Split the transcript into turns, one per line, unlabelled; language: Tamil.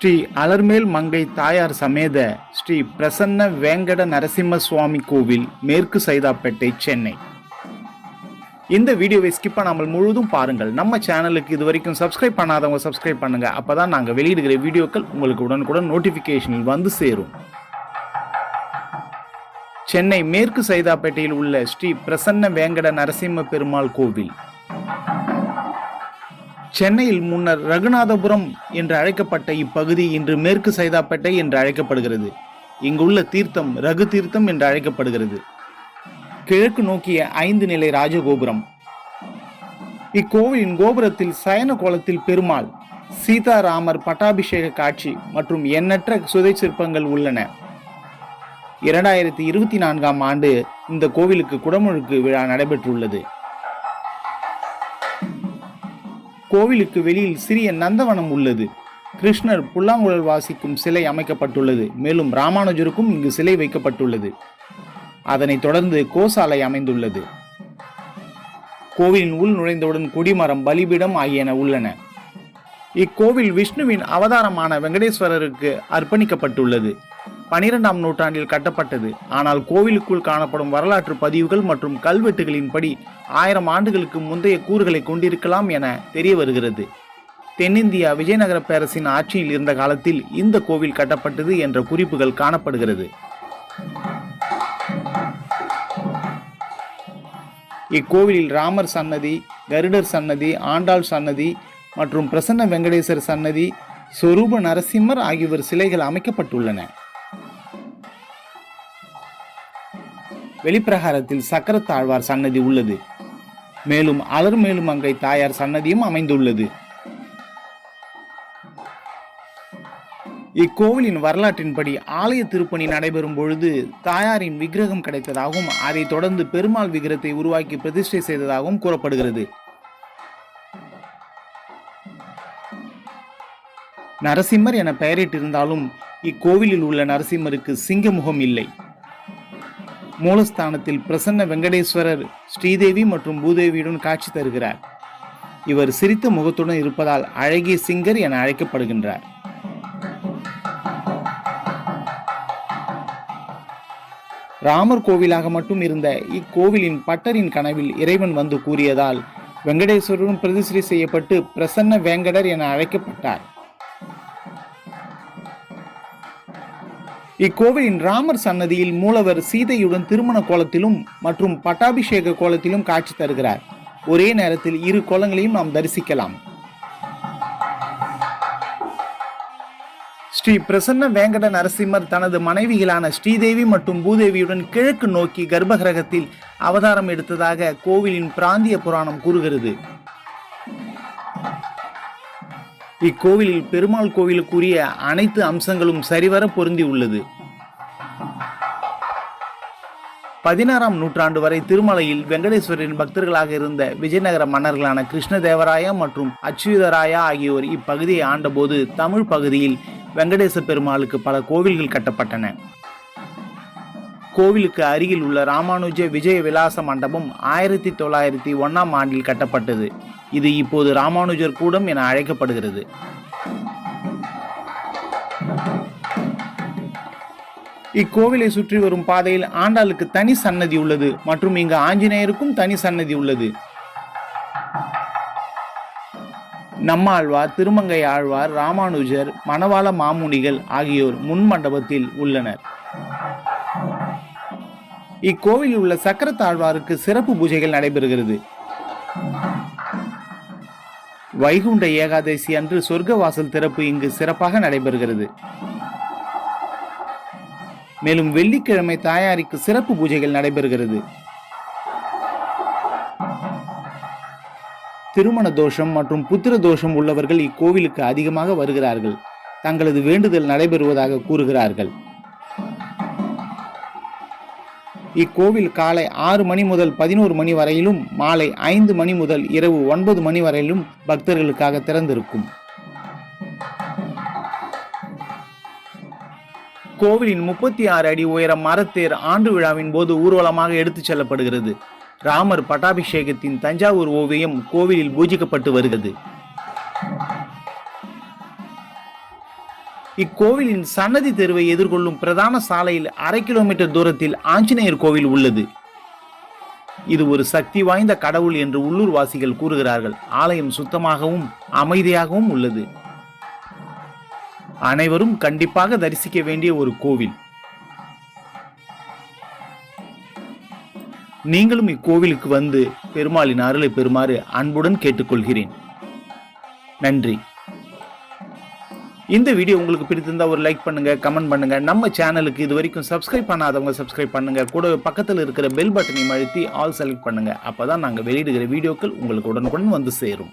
ஸ்ரீ அலர்மேல் மங்கை தாயார் சமேத ஸ்ரீ பிரசன்ன வேங்கட நரசிம்ம சுவாமி கோவில், மேற்கு சைதாப்பேட்டை, சென்னை. இந்த வீடியோவை ஸ்கிப் பண்ணாமல் முழுதும் பாருங்கள். நம்ம சேனலுக்கு இது வரைக்கும் சப்ஸ்கிரைப் பண்ணாதவங்க சப்ஸ்கிரைப் பண்ணுங்க. அப்பதான் நாங்கள் வெளியிடுகிற வீடியோக்கள் உங்களுக்கு உடனுக்குடன் நோட்டிபிகேஷனில் வந்து சேரும். சென்னை மேற்கு சைதாப்பேட்டையில் உள்ள ஸ்ரீ பிரசன்ன வேங்கட நரசிம்ம பெருமாள் கோவில். சென்னையில் முன்னர் ரகுநாதபுரம் என்று அழைக்கப்பட்ட இப்பகுதி இன்று மேற்கு சைதாப்பேட்டை என்று அழைக்கப்படுகிறது. இங்குள்ள தீர்த்தம் ரகு தீர்த்தம் என்று அழைக்கப்படுகிறது. கிழக்கு நோக்கிய 5 நிலை ராஜகோபுரம். இக்கோவிலின் கோபுரத்தில் சயன கோலத்தில் பெருமாள், சீதாராமர் பட்டாபிஷேக காட்சி மற்றும் எண்ணற்ற சுதை சிற்பங்கள் உள்ளன. 2024ஆம் ஆண்டு இந்த கோவிலுக்கு குடமுழுக்கு விழா நடைபெற்றுள்ளது. கோவிலுக்கு வெளியில் சிறிய நந்தவனம் உள்ளது. கிருஷ்ணர் புல்லாங்குழல் வாசிக்கும் சிலை அமைக்கப்பட்டுள்ளது. மேலும் ராமானுஜருக்கும் இங்கு சிலை வைக்கப்பட்டுள்ளது. அதனைத் தொடர்ந்து கோசாலை அமைந்துள்ளது. கோவிலின் உள் நுழைந்தவுடன் கொடிமரம், பலிபீடம் ஆகியன உள்ளன. இக்கோவில் விஷ்ணுவின் அவதாரமான வெங்கடேஸ்வரருக்கு அர்ப்பணிக்கப்பட்டுள்ளது. 12ஆம் நூற்றாண்டில் கட்டப்பட்டது. ஆனால் கோவிலுக்குள் காணப்படும் வரலாற்று பதிவுகள் மற்றும் கல்வெட்டுகளின்படி 1000 ஆண்டுகளுக்கு முந்தைய கூறுகளை கொண்டிருக்கலாம் என தெரிய வருகிறது. தென்னிந்தியா விஜயநகர பேரரசின் ஆட்சியில் இருந்த காலத்தில் இந்த கோவில் கட்டப்பட்டது என்ற குறிப்புகள் காணப்படுகிறது. இக்கோவிலில் ராமர் சன்னதி, கருடர் சன்னதி, ஆண்டாள் சன்னதி மற்றும் பிரசன்ன வெங்கடேசர் சன்னதி, சொரூப நரசிம்மர் ஆகியோர் சிலைகள் அமைக்கப்பட்டுள்ளன. வெளிப்பிரகாரத்தில் சக்கரத்தாழ்வார் சன்னதி உள்ளது. மேலும் அலர்மேலு மங்கை தாயார் சன்னதியும் அமைந்துள்ளது. இக்கோவிலின் வரலாற்றின்படி ஆலய திருப்பணி நடைபெறும் பொழுது தாயாரின் விக்கிரகம் கிடைத்ததாகவும் அதைத் தொடர்ந்து பெருமாள் விக்கிரகத்தை உருவாக்கி பிரதிஷ்டை செய்ததாகவும் கூறப்படுகிறது. நரசிம்மர் என பெயரிட்டிருந்தாலும் இக்கோவிலில் உள்ள நரசிம்மருக்கு சிங்கமுகம் இல்லை. மூலஸ்தானத்தில் பிரசன்ன வெங்கடேஸ்வரர் ஸ்ரீதேவி மற்றும் பூதேவியுடன் காட்சி தருகிறார். இவர் சிரித்த முகத்துடன் இருப்பதால் அழகிய சிங்கர் என அழைக்கப்படுகின்றார். ராமர் கோவிலாக மட்டும் இருந்த இக்கோவிலின் பட்டரின் கனவில் இறைவன் வந்து கூறியதால் வெங்கடேஸ்வரரும் பிரதிஷ்டை செய்யப்பட்டு பிரசன்ன வேங்கடர் என அழைக்கப்பட்டார். இக்கோவிலின் ராமர் சன்னதியில் மூலவர் சீதையுடன் திருமண கோலத்திலும் மற்றும் பட்டாபிஷேக கோலத்திலும் காட்சி தருகிறார். ஒரே நேரத்தில் 2 கோலங்களையும் நாம் தரிசிக்கலாம். ஸ்ரீ பிரசன்ன வேங்கட நரசிம்மர் தனது மனைவிகளான ஸ்ரீதேவி மற்றும் பூதேவியுடன் கிழக்கு நோக்கி கர்ப்பகிரகத்தில் அவதாரம் எடுத்ததாக கோவிலின் பிராந்திய புராணம் கூறுகிறது. இக்கோவிலில் பெருமாள் கோவிலுக்குரிய அனைத்து அம்சங்களும் சரிவர பொருந்தி உள்ளது. 16ஆம் நூற்றாண்டு வரை திருமலையில் வெங்கடேஸ்வரின் பக்தர்களாக இருந்த விஜயநகர மன்னர்களான கிருஷ்ணதேவராயா மற்றும் அச்சுதராயா ஆகியோர் இப்பகுதியை ஆண்டபோது தமிழ் பகுதியில் வெங்கடேச பெருமாளுக்கு பல கோவில்கள் கட்டப்பட்டன. கோவிலுக்கு அருகில் உள்ள ராமானுஜ விஜய விலாச மண்டபம் 1901ஆம் ஆண்டில் கட்டப்பட்டது. இது இப்போது ராமானுஜர் கூடம் என அழைக்கப்படுகிறது. இக்கோவிலை சுற்றி வரும் பாதையில் ஆண்டாளுக்கு தனி சன்னதி உள்ளது மற்றும் இங்கு ஆஞ்சநேயருக்கும் தனி சன்னதி உள்ளது. நம்மாழ்வார், திருமங்கை ஆழ்வார், ராமானுஜர், மணவாள மாமுனிகள் ஆகியோர் முன் மண்டபத்தில் உள்ளனர். இக்கோவிலில் உள்ள சக்கரத்தாழ்வாருக்கு சிறப்பு பூஜைகள் நடைபெறுகிறது. வைகுண்ட ஏகாதசி அன்று சொர்க்கவாசல் திறப்பு இங்கு சிறப்பாக நடைபெறுகிறது. மேலும் வெள்ளிக்கிழமை தாயாருக்கு சிறப்பு பூஜைகள் நடைபெறுகிறது. திருமண தோஷம் மற்றும் புத்திர தோஷம் உள்ளவர்கள் இக்கோவிலுக்கு அதிகமாக வருகிறார்கள். தங்களது வேண்டுதல் நடைபெறுவதாக கூறுகிறார்கள். இக்கோவில் காலை 6 மணி முதல் 11 மணி வரையிலும், மாலை 5 மணி முதல் இரவு 9 மணி வரையிலும் பக்தர்களுக்காக திறந்திருக்கும். கோவிலின் 36 அடி உயர மரத்தேர் ஆண்டு விழாவின் போது ஊர்வலமாக எடுத்துச் செல்லப்படுகிறது. ராமர் பட்டாபிஷேகத்தின் தஞ்சாவூர் ஓவியம் கோவிலில் பூஜிக்கப்பட்டு வருகிறது. இக்கோவிலின் சன்னதி தெருவை எதிர்கொள்ளும் பிரதான சாலையில் 1/2 கிலோமீட்டர் தூரத்தில் ஆஞ்சநேயர் கோவில் உள்ளது. இது ஒரு சக்தி வாய்ந்த கடவுள் என்று உள்ளூர் வாசிகள் கூறுகிறார்கள். ஆலயம் சுத்தமாகவும் அமைதியாகவும் உள்ளது. அனைவரும் கண்டிப்பாக தரிசிக்க வேண்டிய ஒரு கோவில். நீங்களும் இக்கோவிலுக்கு வந்து பெருமாளின் அருளை பெறுமாறு அன்புடன் கேட்டுக்கொள்கிறேன். நன்றி. இந்த வீடியோ உங்களுக்கு பிடித்திருந்தா ஒரு லைக் பண்ணுங்க, கமெண்ட் பண்ணுங்க. நம்ம சேனலுக்கு இது வரைக்கும் சப்ஸ்கிரைப் பண்ணாதவங்க சப்ஸ்கிரைப் பண்ணுங்க. கூட பக்கத்தில் இருக்கிற பெல் பட்டனை அழுத்தி ஆல் செலக்ட் பண்ணுங்க. அப்பதான் நாங்கள் வெளியிடுகிற வீடியோக்கள் உங்களுக்கு உடனுக்குடன் வந்து சேரும்.